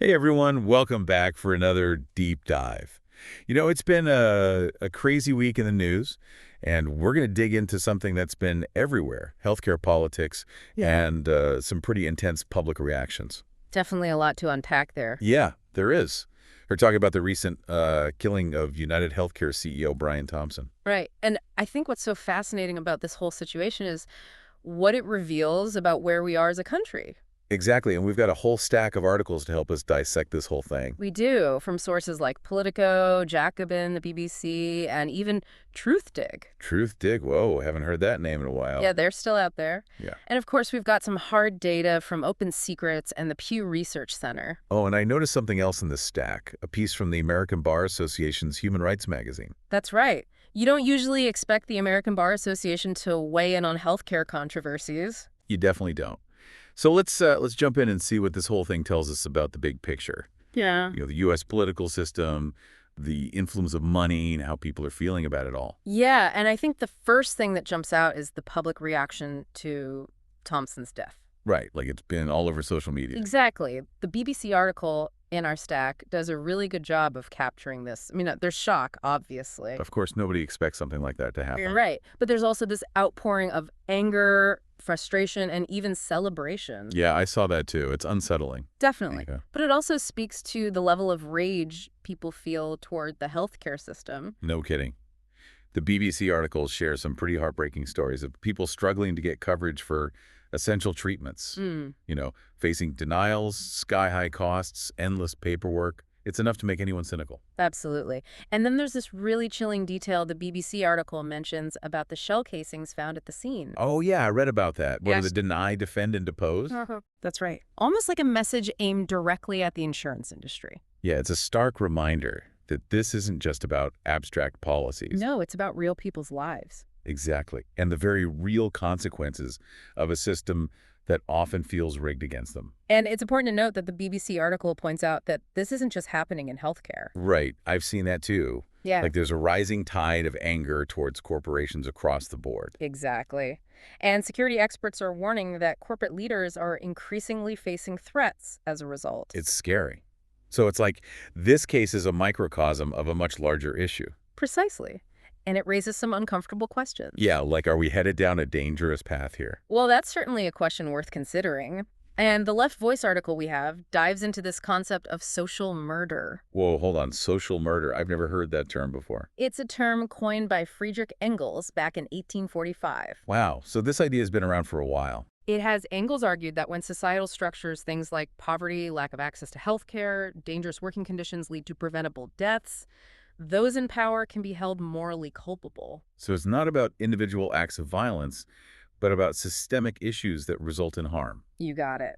Hey everyone, welcome back for another deep dive. It's been a crazy week in the news, and we're going to dig into something that's been everywhere, healthcare politics, and some pretty intense public reactions. Definitely a lot to unpack there. Yeah, there is. We're talking about the recent killing of United Healthcare CEO Brian Thompson. Right. And I think what's so fascinating about this whole situation is what it reveals about where we are as a country. Exactly, and we've got a whole stack of articles to help us dissect this whole thing. We do, from sources like Politico, Jacobin, the BBC, and even Truthdig. Truth Dig, whoa, haven't heard that name in a while. Yeah, they're still out there. Yeah. And of course, we've got some hard data from Open Secrets and the Pew Research Center. Oh, and I noticed something else in this stack, a piece from the American Bar Association's Human Rights magazine. That's right. You don't usually expect the American Bar Association to weigh in on healthcare controversies. You definitely don't. So let's jump in and see what this whole thing tells us about the big picture. Yeah. The U.S. political system, the influence of money, and how people are feeling about it all. Yeah, and I think the first thing that jumps out is the public reaction to Thompson's death. Right, like it's been all over social media. Exactly. The BBC article in our stack does a really good job of capturing this. I mean, there's shock, obviously. Of course, nobody expects something like that to happen. You're right. But there's also this outpouring of anger, frustration, and even celebration. Yeah, I saw that too. It's unsettling. Definitely. Okay. But it also speaks to the level of rage people feel toward the healthcare system. No kidding. The BBC articles share some pretty heartbreaking stories of people struggling to get coverage for essential treatments. Facing denials, sky-high costs, endless paperwork. It's enough to make anyone cynical. Absolutely. And then there's this really chilling detail the BBC article mentions about the shell casings found at the scene. Oh, yeah, I read about that. What are Yes. the deny, defend, and depose? That's right. Almost like a message aimed directly at the insurance industry. Yeah, it's a stark reminder that this isn't just about abstract policies. No, it's about real people's lives. Exactly. And the very real consequences of a system that often feels rigged against them. And it's important to note that the BBC article points out that this isn't just happening in healthcare. Right. I've seen that too. Yeah. Like there's a rising tide of anger towards corporations across the board. Exactly. And security experts are warning that corporate leaders are increasingly facing threats as a result. It's scary. So it's like this case is a microcosm of a much larger issue. Precisely. And it raises some uncomfortable questions. Yeah, like are we headed down a dangerous path here? Well, that's certainly a question worth considering. And the Left Voice article we have dives into this concept of social murder. Whoa, hold on. Social murder. I've never heard that term before. It's a term coined by Friedrich Engels back in 1845. Wow. So this idea has been around for a while. It has Engels argued that when societal structures, things like poverty, lack of access to health care, dangerous working conditions lead to preventable deaths, those in power can be held morally culpable. So it's not about individual acts of violence, but about systemic issues that result in harm. You got it.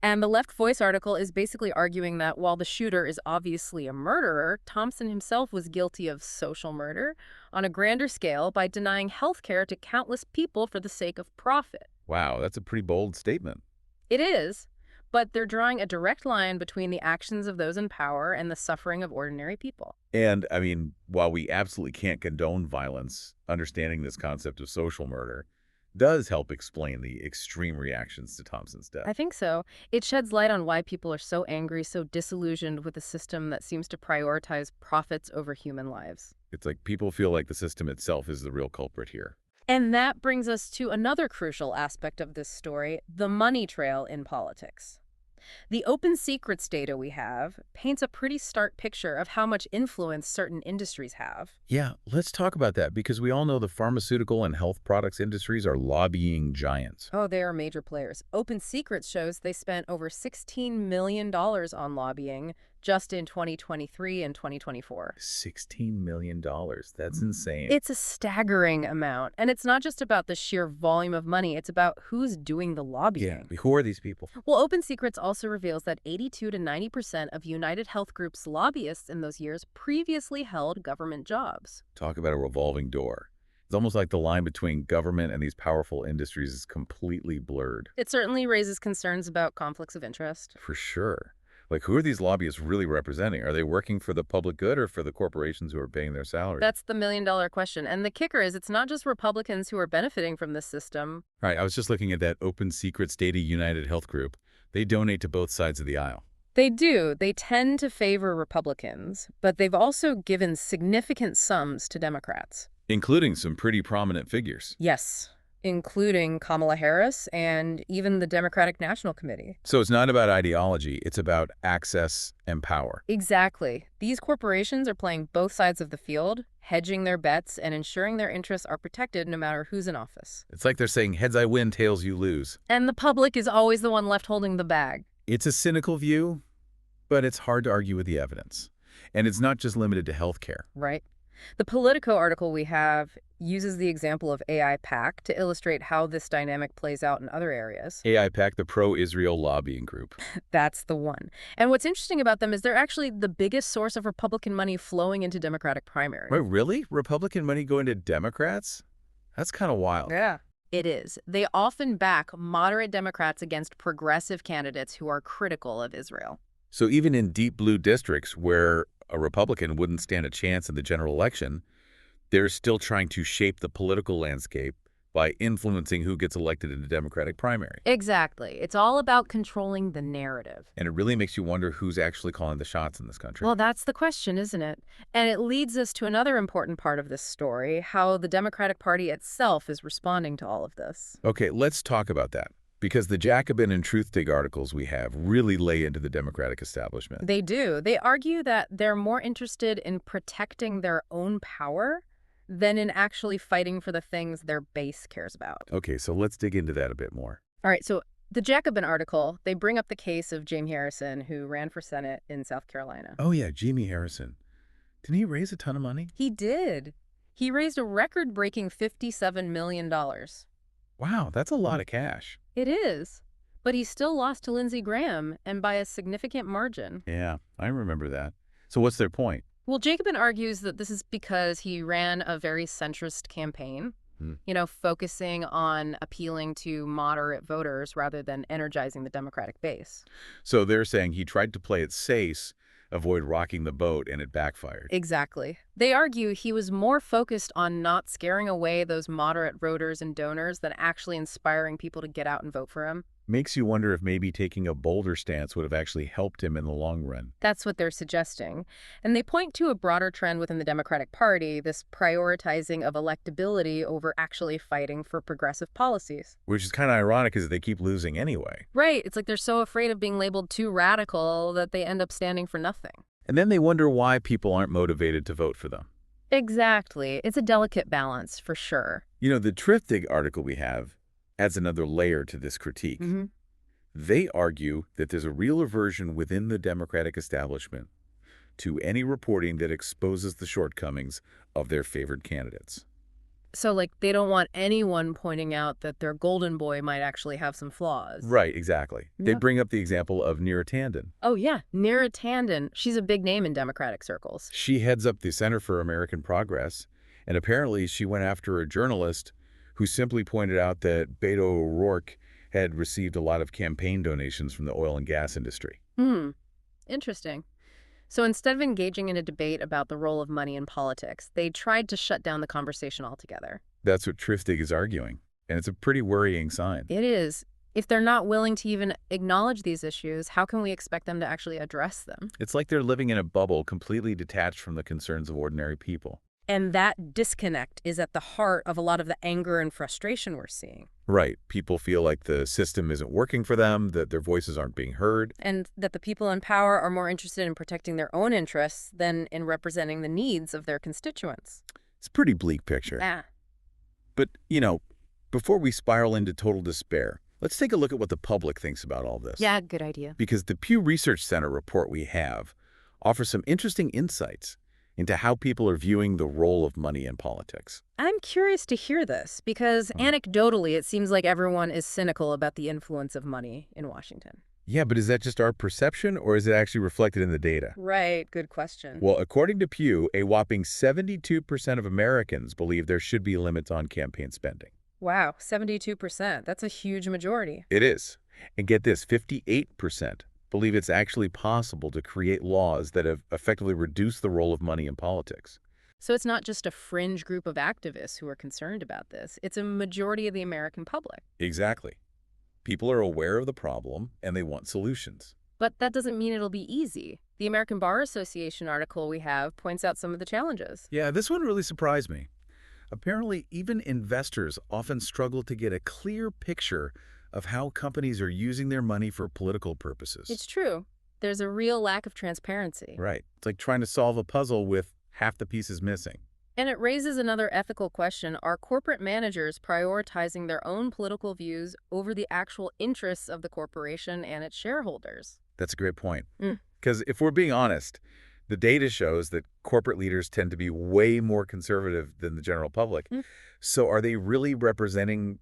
And the Left Voice article is basically arguing that while the shooter is obviously a murderer, Thompson himself was guilty of social murder on a grander scale by denying health care to countless people for the sake of profit. Wow, that's a pretty bold statement. It is, but they're drawing a direct line between the actions of those in power and the suffering of ordinary people. And, I mean, while we absolutely can't condone violence, understanding this concept of social murder does help explain the extreme reactions to Thompson's death. I think so. It sheds light on why people are so angry, so disillusioned with a system that seems to prioritize profits over human lives. It's like people feel like the system itself is the real culprit here. And that brings us to another crucial aspect of this story, the money trail in politics. The Open Secrets data we have paints a pretty stark picture of how much influence certain industries have. Yeah, let's talk about that because we all know the pharmaceutical and health products industries are lobbying giants. Oh, they are major players. Open Secrets shows they spent over $16 million on lobbying just in 2023 and 2024. $16 million. That's insane. It's a staggering amount. And it's not just about the sheer volume of money. It's about who's doing the lobbying. Yeah, who are these people? Well, Open Secrets also reveals that 82 to 90% of United Health Group's lobbyists in those years previously held government jobs. Talk about a revolving door. It's almost like the line between government and these powerful industries is completely blurred. It certainly raises concerns about conflicts of interest. For sure. Like, who are these lobbyists really representing? Are they working for the public good or for the corporations who are paying their salaries? That's the million-dollar question. And the kicker is it's not just Republicans who are benefiting from this system. Right. I was just looking at that Open Secrets Data United Health Group. They donate to both sides of the aisle. They do. They tend to favor Republicans, but they've also given significant sums to Democrats. Including some pretty prominent figures. Yes, including Kamala Harris and even the Democratic National Committee. So it's not about ideology, it's about access and power. Exactly. These corporations are playing both sides of the field, hedging their bets and ensuring their interests are protected no matter who's in office. It's like they're saying, heads I win, tails you lose. And the public is always the one left holding the bag. It's a cynical view, but it's hard to argue with the evidence. And it's not just limited to healthcare. Right. The Politico article we have uses the example of AIPAC to illustrate how this dynamic plays out in other areas. AIPAC, the pro-Israel lobbying group. That's the one. And what's interesting about them is they're actually the biggest source of Republican money flowing into Democratic primaries. Wait, really? Republican money going to Democrats? That's kind of wild. Yeah. It is. They often back moderate Democrats against progressive candidates who are critical of Israel. So even in deep blue districts where a Republican wouldn't stand a chance in the general election, they're still trying to shape the political landscape by influencing who gets elected in the Democratic primary. Exactly. It's all about controlling the narrative. And it really makes you wonder who's actually calling the shots in this country. Well, that's the question, isn't it? And it leads us to another important part of this story, how the Democratic Party itself is responding to all of this. Okay, let's talk about that. Because the Jacobin and Truthdig articles we have really lay into the Democratic establishment. They do. They argue that they're more interested in protecting their own power than in actually fighting for the things their base cares about. Okay, so let's dig into that a bit more. All right, so the Jacobin article, they bring up the case of Jamie Harrison, who ran for Senate in South Carolina. Oh yeah, Jamie Harrison. Didn't he raise a ton of money? He did. He raised a record-breaking $57 million. Wow, that's a lot of cash. It is. But he still lost to Lindsey Graham, and by a significant margin. Yeah, I remember that. So what's their point? Well, Jacobin argues that this is because he ran a very centrist campaign, focusing on appealing to moderate voters rather than energizing the Democratic base. So they're saying he tried to play it safe, avoid rocking the boat, and it backfired. Exactly. They argue he was more focused on not scaring away those moderate voters and donors than actually inspiring people to get out and vote for him. Makes you wonder if maybe taking a bolder stance would have actually helped him in the long run. That's what they're suggesting. And they point to a broader trend within the Democratic Party, this prioritizing of electability over actually fighting for progressive policies. Which is kind of ironic because they keep losing anyway. Right. It's like they're so afraid of being labeled too radical that they end up standing for nothing. And then they wonder why people aren't motivated to vote for them. Exactly. It's a delicate balance, for sure. The Triftig article we have adds another layer to this critique. Mm-hmm. They argue that there's a real aversion within the Democratic establishment to any reporting that exposes the shortcomings of their favored candidates. So, they don't want anyone pointing out that their golden boy might actually have some flaws. Right, exactly. Yeah. They bring up the example of Neera Tanden. Oh, yeah. Neera Tanden. She's a big name in Democratic circles. She heads up the Center for American Progress, and apparently she went after a journalist who simply pointed out that Beto O'Rourke had received a lot of campaign donations from the oil and gas industry. Interesting. So instead of engaging in a debate about the role of money in politics, they tried to shut down the conversation altogether. That's what Triftig is arguing, and it's a pretty worrying sign. It is. If they're not willing to even acknowledge these issues, how can we expect them to actually address them? It's like they're living in a bubble completely detached from the concerns of ordinary people. And that disconnect is at the heart of a lot of the anger and frustration we're seeing. Right. People feel like the system isn't working for them, that their voices aren't being heard. And that the people in power are more interested in protecting their own interests than in representing the needs of their constituents. It's a pretty bleak picture. Yeah. But, before we spiral into total despair, let's take a look at what the public thinks about all this. Yeah, good idea. Because the Pew Research Center report we have offers some interesting insights into how people are viewing the role of money in politics. I'm curious to hear this because anecdotally, it seems like everyone is cynical about the influence of money in Washington. Yeah, but is that just our perception or is it actually reflected in the data? Right. Good question. Well, according to Pew, a whopping 72% of Americans believe there should be limits on campaign spending. Wow, 72%. That's a huge majority. It is. And get this, 58% believe it's actually possible to create laws that have effectively reduced the role of money in politics. So it's not just a fringe group of activists who are concerned about this. It's a majority of the American public. Exactly. People are aware of the problem and they want solutions. But that doesn't mean it'll be easy. The American Bar Association article we have points out some of the challenges. Yeah, this one really surprised me. Apparently, even investors often struggle to get a clear picture of how companies are using their money for political purposes. It's true. There's a real lack of transparency. Right. It's like trying to solve a puzzle with half the pieces missing. And it raises another ethical question. Are corporate managers prioritizing their own political views over the actual interests of the corporation and its shareholders? That's a great point. Mm. Because if we're being honest, the data shows that corporate leaders tend to be way more conservative than the general public. Mm. So are they really representing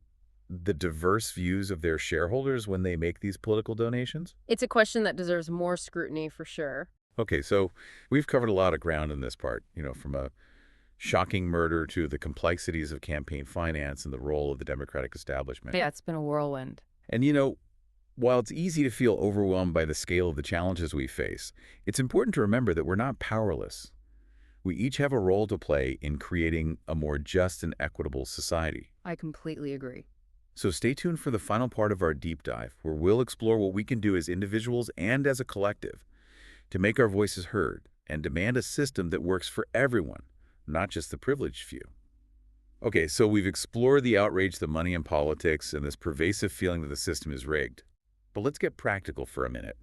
the diverse views of their shareholders when they make these political donations? It's a question that deserves more scrutiny for sure. Okay, so we've covered a lot of ground in this part, from a shocking murder to the complexities of campaign finance and the role of the Democratic establishment. Yeah, it's been a whirlwind. And while it's easy to feel overwhelmed by the scale of the challenges we face, it's important to remember that we're not powerless. We each have a role to play in creating a more just and equitable society. I completely agree. So stay tuned for the final part of our deep dive, where we'll explore what we can do as individuals and as a collective to make our voices heard and demand a system that works for everyone, not just the privileged few. Okay, so we've explored the outrage, the money in politics, and this pervasive feeling that the system is rigged. But let's get practical for a minute.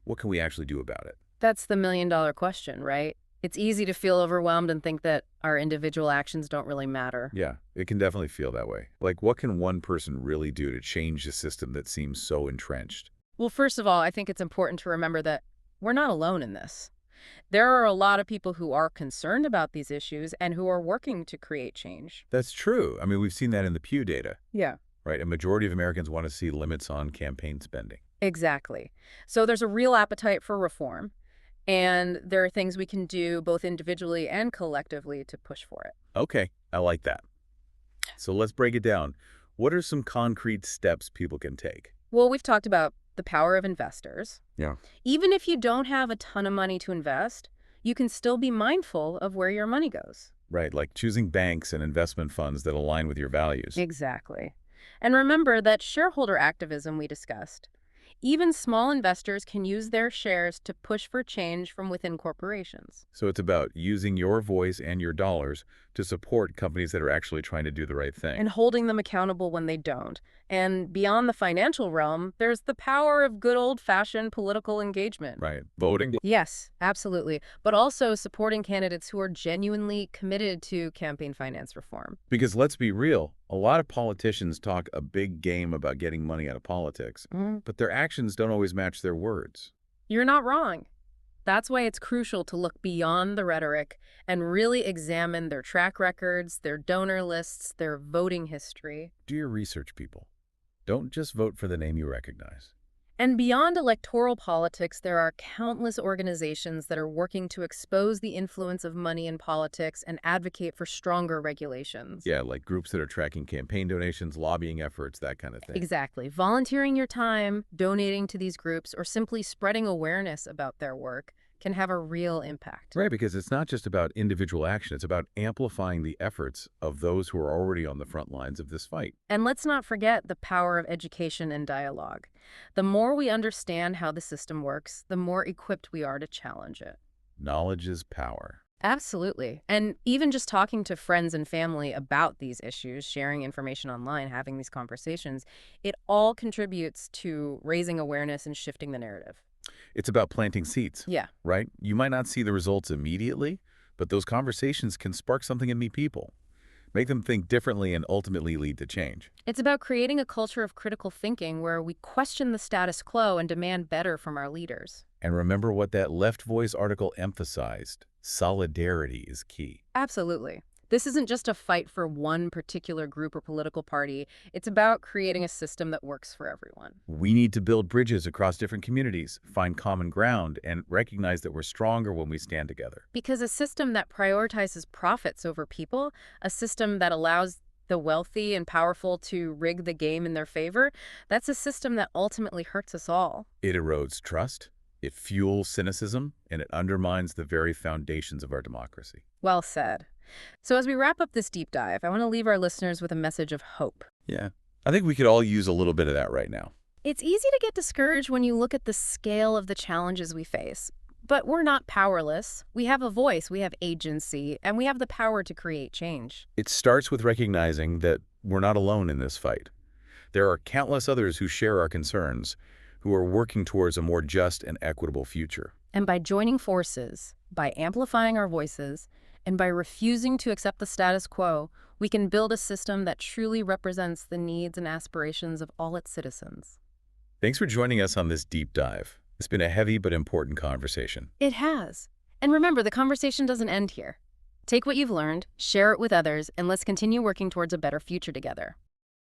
What can we actually do about it? That's the million-dollar question, right? It's easy to feel overwhelmed and think that our individual actions don't really matter. Yeah, it can definitely feel that way. Like, what can one person really do to change a system that seems so entrenched? Well, first of all, I think it's important to remember that we're not alone in this. There are a lot of people who are concerned about these issues and who are working to create change. That's true. I mean, we've seen that in the Pew data, Yeah. right? A majority of Americans want to see limits on campaign spending. Exactly. So there's a real appetite for reform, and there are things we can do both individually and collectively to push for it. Okay, I like that. So let's break it down. What are some concrete steps people can take? Well, we've talked about the power of investors. Yeah. Even if you don't have a ton of money to invest, you can still be mindful of where your money goes. Right, like choosing banks and investment funds that align with your values. Exactly. And remember that shareholder activism we discussed. Even small investors can use their shares to push for change from within corporations. So it's about using your voice and your dollars to support companies that are actually trying to do the right thing. And holding them accountable when they don't. And beyond the financial realm, there's the power of good old-fashioned political engagement. Right, voting. Yes, absolutely. But also supporting candidates who are genuinely committed to campaign finance reform. Because let's be real, a lot of politicians talk a big game about getting money out of politics, but their actions don't always match their words. You're not wrong. That's why it's crucial to look beyond the rhetoric and really examine their track records, their donor lists, their voting history. Do your research, people. Don't just vote for the name you recognize. And beyond electoral politics, there are countless organizations that are working to expose the influence of money in politics and advocate for stronger regulations. Yeah, like groups that are tracking campaign donations, lobbying efforts, that kind of thing. Exactly. Volunteering your time, donating to these groups, or simply spreading awareness about their work can have a real impact. Right, because it's not just about individual action. It's about amplifying the efforts of those who are already on the front lines of this fight. And let's not forget the power of education and dialogue. The more we understand how the system works, the more equipped we are to challenge it. Knowledge is power. Absolutely. And even just talking to friends and family about these issues, sharing information online, having these conversations, it all contributes to raising awareness and shifting the narrative. It's about planting seeds. Yeah. Right? You might not see the results immediately, but those conversations can spark something in people, make them think differently, and ultimately lead to change. It's about creating a culture of critical thinking where we question the status quo and demand better from our leaders. And remember what that Left Voice article emphasized. Solidarity is key. Absolutely. This isn't just a fight for one particular group or political party. It's about creating a system that works for everyone. We need to build bridges across different communities, find common ground, and recognize that we're stronger when we stand together. Because a system that prioritizes profits over people, a system that allows the wealthy and powerful to rig the game in their favor, that's a system that ultimately hurts us all. It erodes trust, it fuels cynicism, and it undermines the very foundations of our democracy. Well said. So as we wrap up this deep dive, I want to leave our listeners with a message of hope. Yeah. I think we could all use a little bit of that right now. It's easy to get discouraged when you look at the scale of the challenges we face. But we're not powerless. We have a voice, we have agency, and we have the power to create change. It starts with recognizing that we're not alone in this fight. There are countless others who share our concerns, who are working towards a more just and equitable future. And by joining forces, by amplifying our voices, and by refusing to accept the status quo, we can build a system that truly represents the needs and aspirations of all its citizens. Thanks for joining us on this deep dive. It's been a heavy but important conversation. It has. And remember, the conversation doesn't end here. Take what you've learned, share it with others, and let's continue working towards a better future together.